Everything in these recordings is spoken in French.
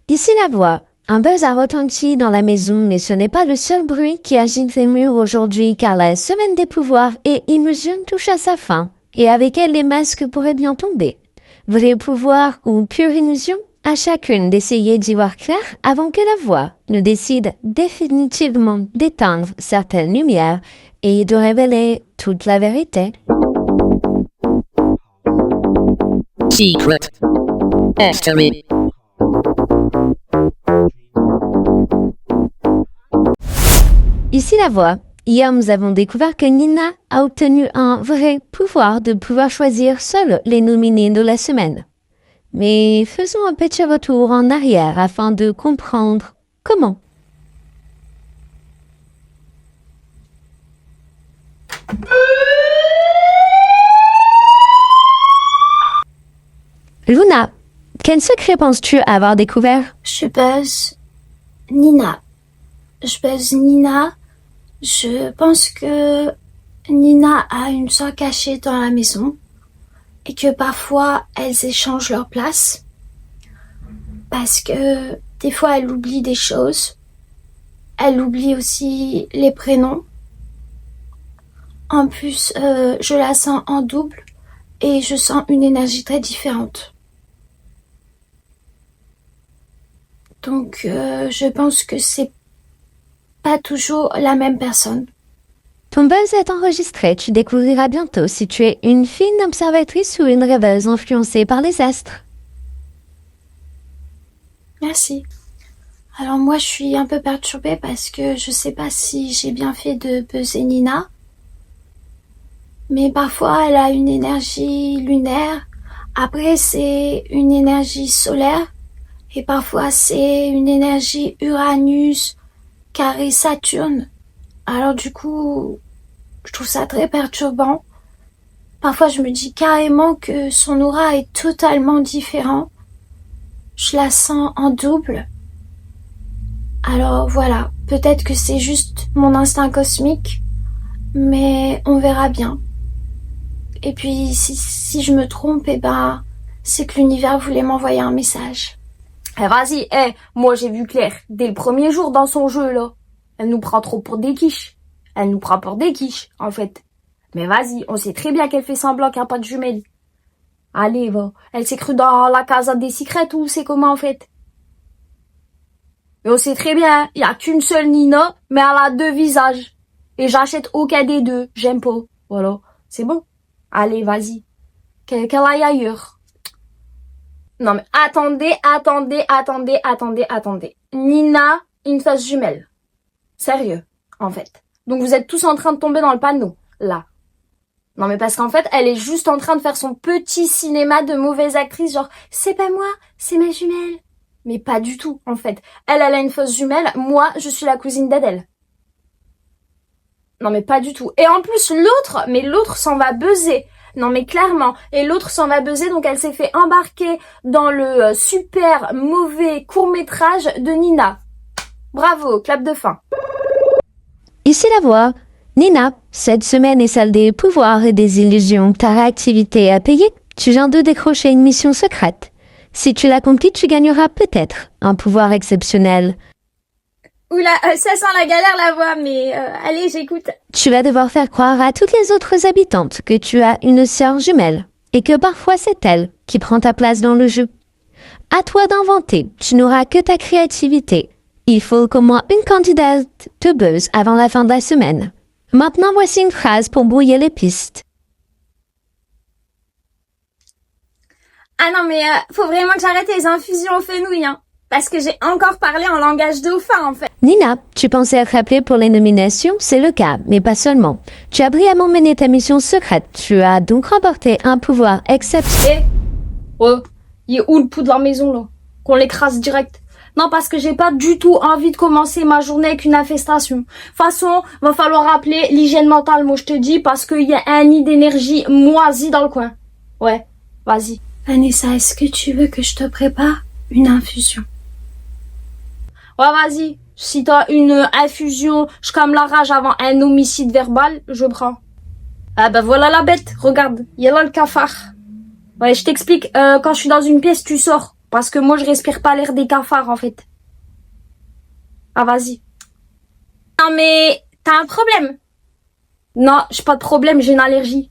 Ici la voix. Un buzz a retenti dans la maison, mais ce n'est pas le seul bruit qui agite les murs aujourd'hui, car la semaine des pouvoirs et illusions touche à sa fin, et avec elle les masques pourraient bien tomber. Vrai pouvoir ou pure illusion? À chacune d'essayer d'y voir clair avant que la voix ne décide définitivement d'éteindre certaines lumières et de révéler toute la vérité. Secret History. Ici la voix. Hier, nous avons découvert que Nina a obtenu un vrai pouvoir de pouvoir choisir seule les nominés de la semaine. Mais faisons un petit retour en arrière afin de comprendre comment. Luna, quel secret penses-tu avoir découvert? Je buzz Nina. Je pense que Nina a une sœur cachée dans la maison et que parfois elles échangent leur place parce que des fois elle oublie des choses. Elle oublie aussi les prénoms. En plus, je la sens en double et je sens une énergie très différente. Donc, je pense que c'est pas toujours la même personne. Ton buzz est enregistré, tu découvriras bientôt si tu es une fine observatrice ou une rêveuse influencée par les astres. Merci. Alors moi, je suis un peu perturbée parce que je sais pas si j'ai bien fait de buzzer Nina. Mais parfois, elle a une énergie lunaire. Après, c'est une énergie solaire. Et parfois, c'est une énergie Uranus, carré Saturne. Alors du coup, je trouve ça très perturbant. Parfois, je me dis carrément que son aura est totalement différent. Je la sens en double. Alors voilà, peut-être que c'est juste mon instinct cosmique, mais on verra bien. Et puis, si je me trompe, c'est que l'univers voulait m'envoyer un message. Vas-y, moi j'ai vu Claire dès le premier jour dans son jeu, là. Elle nous prend trop pour des quiches. Elle nous prend pour des quiches, en fait. Mais vas-y, on sait très bien qu'elle fait semblant qu'il n'y a pas de jumelles. Allez, va. Elle s'est crue dans la Casa des Secrets ou c'est comment, en fait? Et on sait très bien, il n'y a qu'une seule Nina, mais elle a deux visages. Et j'achète aucun des deux, j'aime pas. Voilà, c'est bon. Allez, vas-y. Qu'elle aille ailleurs. Non mais attendez. Nina, une face jumelle. Sérieux, en fait. Donc vous êtes tous en train de tomber dans le panneau, là. Non mais parce qu'en fait, elle est juste en train de faire son petit cinéma de mauvaise actrice, genre, c'est pas moi, c'est ma jumelle. Mais pas du tout, en fait. Elle a une fausse jumelle, moi, je suis la cousine d'Adèle. Non mais pas du tout. Et en plus, l'autre s'en va buzzer. Non mais clairement. Et l'autre s'en va buzzer, donc elle s'est fait embarquer dans le super mauvais court-métrage de Nina. Bravo, clap de fin. Ici la voix. Nina, cette semaine est celle des pouvoirs et des illusions. Ta réactivité à payer, tu viens de décrocher une mission secrète. Si tu l'accomplis, tu gagneras peut-être un pouvoir exceptionnel. Oula, ça sent la galère la voix, mais allez, j'écoute. Tu vas devoir faire croire à toutes les autres habitantes que tu as une sœur jumelle et que parfois c'est elle qui prend ta place dans le jeu. À toi d'inventer, tu n'auras que ta créativité. Il faut qu'au moins une candidate te buzz avant la fin de la semaine. Maintenant, voici une phrase pour brouiller les pistes. Ah non, mais faut vraiment que j'arrête les infusions aux fenouil, hein. Parce que j'ai encore parlé en langage dauphin, en fait. Nina, tu pensais être appelée pour les nominations, c'est le cas, mais pas seulement. Tu as brillamment mené ta mission secrète. Tu as donc remporté un pouvoir exceptionnel. Il est où le pouls de la maison, là? Qu'on l'écrase direct. Non, parce que j'ai pas du tout envie de commencer ma journée avec une infestation. De toute façon, va falloir appeler l'hygiène mentale, moi je te dis, parce qu'il y a un nid d'énergie moisi dans le coin. Ouais, vas-y. Vanessa, est-ce que tu veux que je te prépare une infusion? Ouais, vas-y. Si t'as une infusion, je calme la rage avant un homicide verbal, je prends. Ah bah voilà la bête, regarde, il y a là le cafard. Ouais, je t'explique, quand je suis dans une pièce, tu sors. Parce que moi, je respire pas l'air des cafards, en fait. Ah, vas-y. Non, mais t'as un problème? Non, j'ai pas de problème, j'ai une allergie.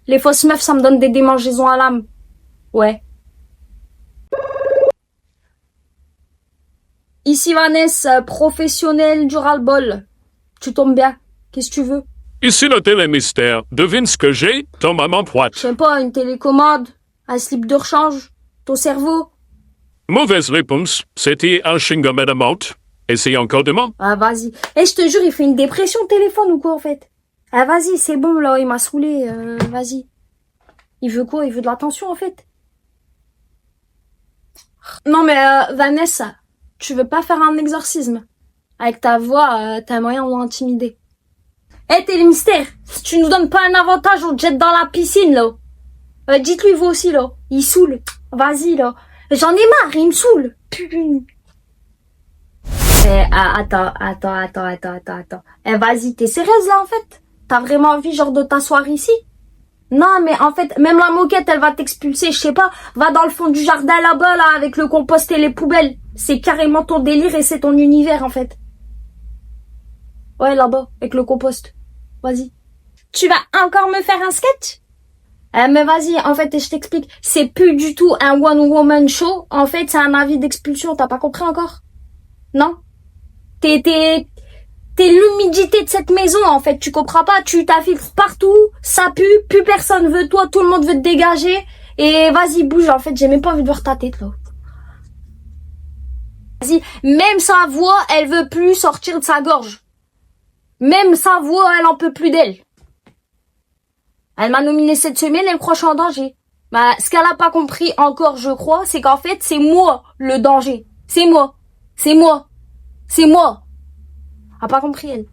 Les fausses meufs, ça me donne des démangeaisons à l'âme. Ouais. Ici Vanessa, professionnel du ras-le-bol. Tu tombes bien. Qu'est-ce que tu veux? Ici le télémystère. Devine ce que j'ai dans ma main Je droite. sais pas, une télécommande, un slip de rechange, ton cerveau. Mauvaise réponse. C'était un chewing-gum à la menthe. Essaye encore demain. Ah, vas-y. Eh, je te jure, il fait une dépression au téléphone ou quoi, en fait? Ah, vas-y, c'est bon, là, il m'a saoulé. Vas-y. Il veut quoi? Il veut de l'attention, en fait. Non, mais Vanessa, tu veux pas faire un exorcisme? Avec ta voix, t'as moyen de l'intimider. Eh, t'es le mystère. Si tu nous donnes pas un avantage, on te jette dans la piscine, là. Dites-lui, vous aussi, là. Il saoule. Vas-y, là. J'en ai marre, il me saoule. Putain. Attends. Eh, vas-y, t'es sérieuse, là, en fait? T'as vraiment envie, genre, de t'asseoir ici? Non, mais en fait, même la moquette, elle va t'expulser, je sais pas. Va dans le fond du jardin, là-bas, là, avec le compost et les poubelles. C'est carrément ton délire et c'est ton univers, en fait. Ouais, là-bas, avec le compost. Vas-y. Tu vas encore me faire un sketch? Mais vas-y, en fait, je t'explique. C'est plus du tout un one-woman show. En fait, c'est un avis d'expulsion. T'as pas compris encore? Non? T'es l'humidité de cette maison, en fait. Tu comprends pas? Tu t'infiltres partout. Ça pue. Plus personne veut toi. Tout le monde veut te dégager. Et vas-y, bouge. En fait, j'ai même pas envie de voir ta tête, là. Vas-y. Même sa voix, elle veut plus sortir de sa gorge. Même sa voix, elle en peut plus d'elle. Elle m'a nominé cette semaine, elle croit que je suis en danger. Bah, ce qu'elle a pas compris encore, je crois, c'est qu'en fait, c'est moi, le danger. C'est moi. C'est moi. C'est moi. A pas compris, elle.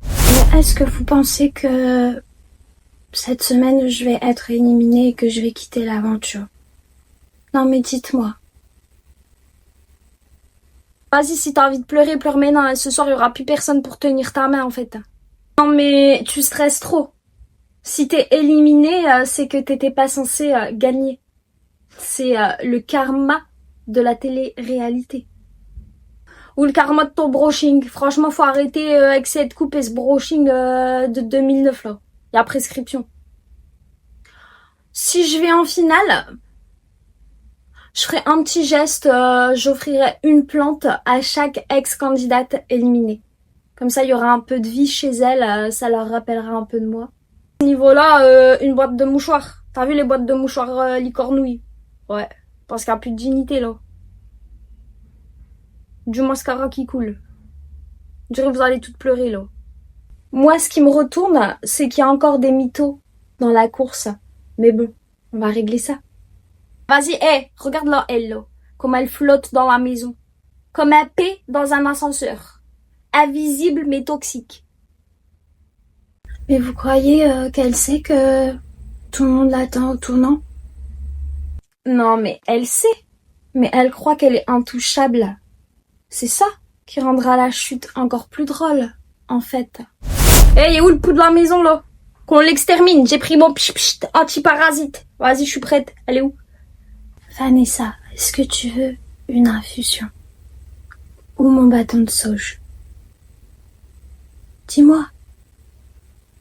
Mais est-ce que vous pensez que cette semaine, je vais être éliminée et que je vais quitter l'aventure? Non, mais dites-moi. Vas-y, si t'as envie de pleurer, pleure maintenant. Ce soir, il y aura plus personne pour tenir ta main, en fait. Non, mais tu stresses trop. Si t'es éliminé, c'est que t'étais pas censé gagner. C'est le karma de la télé-réalité. Ou le karma de ton brushing. Franchement, faut arrêter avec cette coupe et ce brushing de 2009, là. Il y a prescription. Si je vais en finale, je ferai un petit geste. J'offrirai une plante à chaque ex-candidate éliminée. Comme ça, il y aura un peu de vie chez elle. Ça leur rappellera un peu de moi. À ce niveau-là, une boîte de mouchoirs. T'as vu les boîtes de mouchoirs licornouilles? Ouais, parce qu'il n'y a plus de dignité, là. Du mascara qui coule. Je dirais que vous allez toutes pleurer, là. Moi, ce qui me retourne, c'est qu'il y a encore des mythos dans la course. Mais bon, on va régler ça. Vas-y, regarde-la, elle, là. Comme elle flotte dans la maison. Comme un P dans un ascenseur. Invisible mais toxique. Mais vous croyez qu'elle sait que tout le monde l'attend au tournant? Non, mais elle sait. Mais elle croit qu'elle est intouchable. C'est ça qui rendra la chute encore plus drôle, en fait. Il est où le pouls de la maison, là? Qu'on l'extermine. J'ai pris mon pchit anti-parasite. Vas-y, je suis prête. Elle est où? Vanessa, est-ce que tu veux une infusion? Ou mon bâton de sauge? Dis-moi.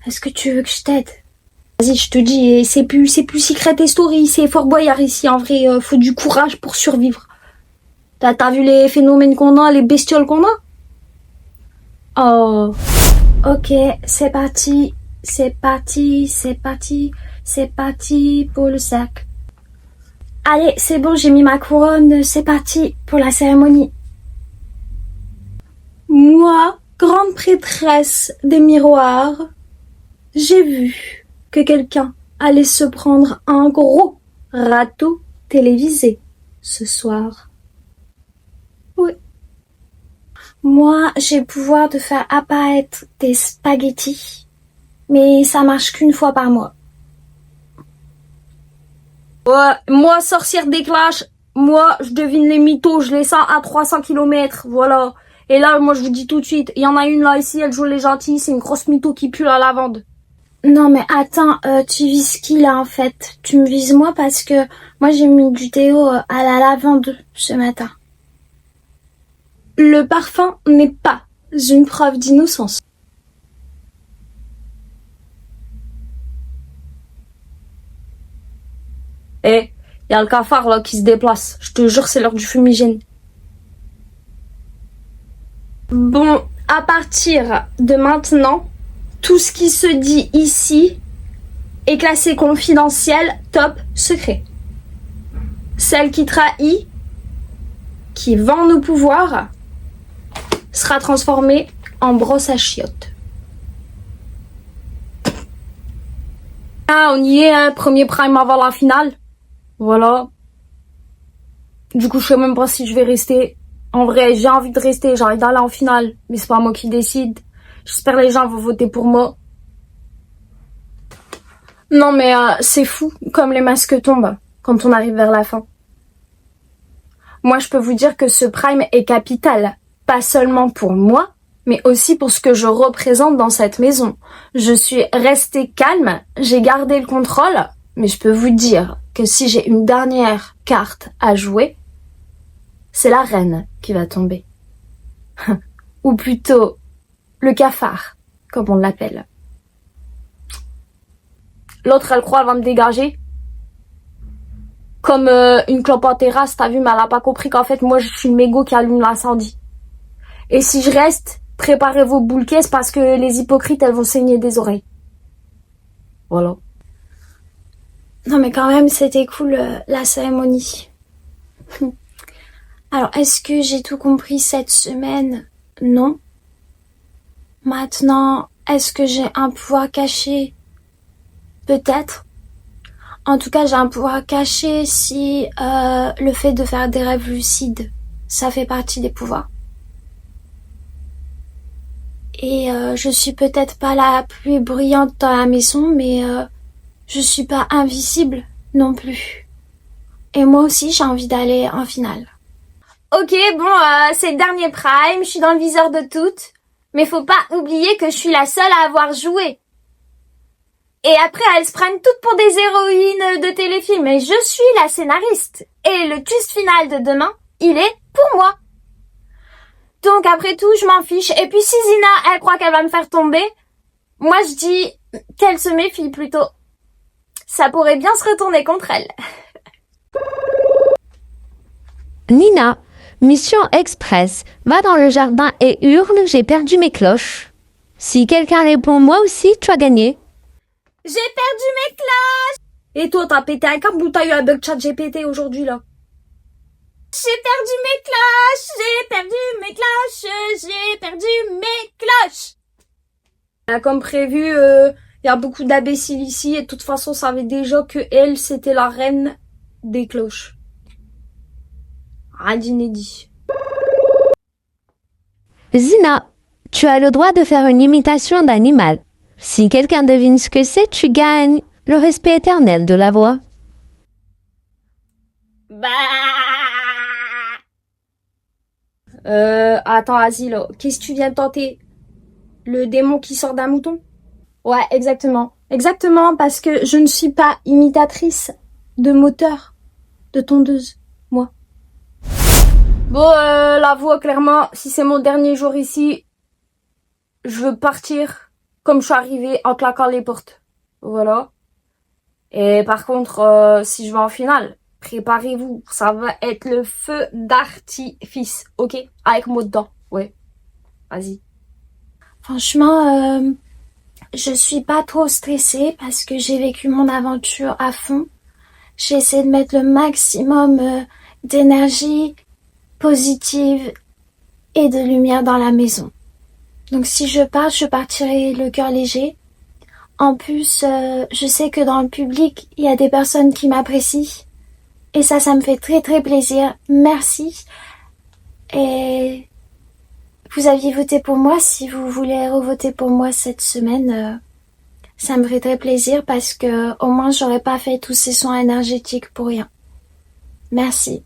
Est-ce que tu veux que je t'aide? Vas-y, je te dis, c'est plus Secret Story, c'est Fort Boyard ici. En vrai, faut du courage pour survivre. T'as vu les phénomènes qu'on a, les bestioles qu'on a? Oh. Ok, c'est parti. C'est parti pour le sac. Allez, c'est bon, j'ai mis ma couronne. C'est parti pour la cérémonie. Moi, grande prêtresse des miroirs, j'ai vu que quelqu'un allait se prendre un gros râteau télévisé ce soir. Oui. Moi, j'ai le pouvoir de faire apparaître des spaghettis, mais ça marche qu'une fois par mois. Ouais, moi, sorcière des clashs, moi, je devine les mythos, je les sens à 300 km, voilà. Et là, moi, je vous dis tout de suite, il y en a une là, ici, elle joue les gentils, c'est une grosse mytho qui pue la lavande. Non mais attends, tu vises qui là en fait? Tu me vises moi parce que moi j'ai mis du déo à la lavande ce matin. Le parfum n'est pas une preuve d'innocence. Eh, y a le cafard là qui se déplace. Je te jure, c'est l'heure du fumigène. Bon, à partir de maintenant, tout ce qui se dit ici est classé confidentiel, top, secret. Celle qui trahit, qui vend nos pouvoirs, sera transformée en brosse à chiottes. Ah, on y est, hein, premier prime avant la finale. Voilà. Du coup, je sais même pas si je vais rester. En vrai, j'ai envie de rester, j'ai envie d'aller en finale. Mais c'est pas moi qui décide. J'espère que les gens vont voter pour moi. Non mais c'est fou, comme les masques tombent quand on arrive vers la fin. Moi, je peux vous dire que ce prime est capital. Pas seulement pour moi, mais aussi pour ce que je représente dans cette maison. Je suis restée calme, j'ai gardé le contrôle, mais je peux vous dire que si j'ai une dernière carte à jouer, c'est la reine qui va tomber. Ou plutôt, le cafard, comme on l'appelle. L'autre, elle croit, elle va me dégager. Comme une clope en terrasse, t'as vu, mais elle a pas compris qu'en fait, moi, je suis le mégot qui allume l'incendie. Et si je reste, préparez vos boules caisses parce que les hypocrites, elles vont saigner des oreilles. Voilà. Non mais quand même, c'était cool la cérémonie. Alors, est-ce que j'ai tout compris cette semaine? Non. Maintenant, est-ce que j'ai un pouvoir caché? Peut-être. En tout cas, j'ai un pouvoir caché si le fait de faire des rêves lucides, ça fait partie des pouvoirs. Et je suis peut-être pas la plus brillante dans la maison, mais je suis pas invisible non plus. Et moi aussi, j'ai envie d'aller en finale. Ok, bon, c'est le dernier prime, je suis dans le viseur de toutes. Mais faut pas oublier que je suis la seule à avoir joué. Et après, elles se prennent toutes pour des héroïnes de téléfilm. Et je suis la scénariste. Et le twist final de demain, il est pour moi. Donc après tout, je m'en fiche. Et puis si Zina, elle croit qu'elle va me faire tomber, moi je dis qu'elle se méfie plutôt. Ça pourrait bien se retourner contre elle. Nina, mission express, va dans le jardin et hurle « J'ai perdu mes cloches ». Si quelqu'un répond « Moi aussi », tu as gagné. J'ai perdu mes cloches. Et toi, t'as pété un câble ou t'as eu un bug chat GPT aujourd'hui là? J'ai perdu mes cloches, j'ai perdu mes cloches, j'ai perdu mes cloches. Comme prévu, y a beaucoup d'imbéciles ici et de toute façon, on savait déjà que elle, c'était la reine des cloches. Rien d'inédit. Zina, tu as le droit de faire une imitation d'animal. Si quelqu'un devine ce que c'est, tu gagnes le respect éternel de la voix. Bah. Attends, Asile, qu'est-ce que tu viens de tenter? Le démon qui sort d'un mouton? Ouais, exactement. Exactement, parce que je ne suis pas imitatrice de moteur, de tondeuse, moi. Bon, la voix, clairement, si c'est mon dernier jour ici, je veux partir comme je suis arrivée en claquant les portes. Voilà. Et par contre, si je vais en finale, préparez-vous, ça va être le feu d'artifice, ok? Avec moi dedans, ouais. Vas-y. Franchement, je suis pas trop stressée parce que j'ai vécu mon aventure à fond. J'ai essayé de mettre le maximum d'énergie positive et de lumière dans la maison. Donc si je pars, je partirai le cœur léger. En plus, je sais que dans le public, il y a des personnes qui m'apprécient. Et ça me fait très très plaisir. Merci. Et vous aviez voté pour moi. Si vous voulez revoter pour moi cette semaine, ça me ferait très plaisir parce que au moins j'aurais pas fait tous ces soins énergétiques pour rien. Merci.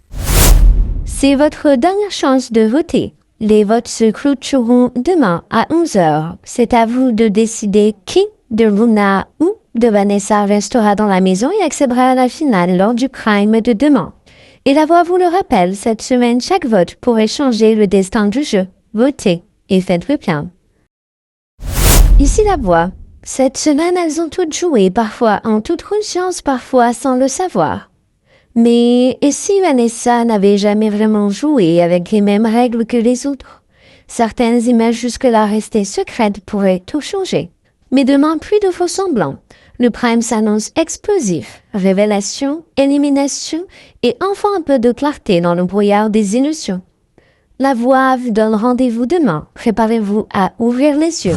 C'est votre dernière chance de voter. Les votes se clôtureront demain à 11h. C'est à vous de décider qui de Luna ou de Vanessa restera dans la maison et accédera à la finale lors du crime de demain. Et la voix vous le rappelle, cette semaine, chaque vote pourrait changer le destin du jeu. Votez et faites-le bien. Ici la voix. Cette semaine, elles ont toutes joué, parfois en toute conscience, parfois sans le savoir. Mais et si Vanessa n'avait jamais vraiment joué avec les mêmes règles que les autres? Certaines images jusque-là restées secrètes pourraient tout changer. Mais demain, plus de faux semblants. Le prime s'annonce explosif. Révélation, élimination et enfin un peu de clarté dans le brouillard des illusions. La voix vous donne rendez-vous demain. Préparez-vous à ouvrir les yeux.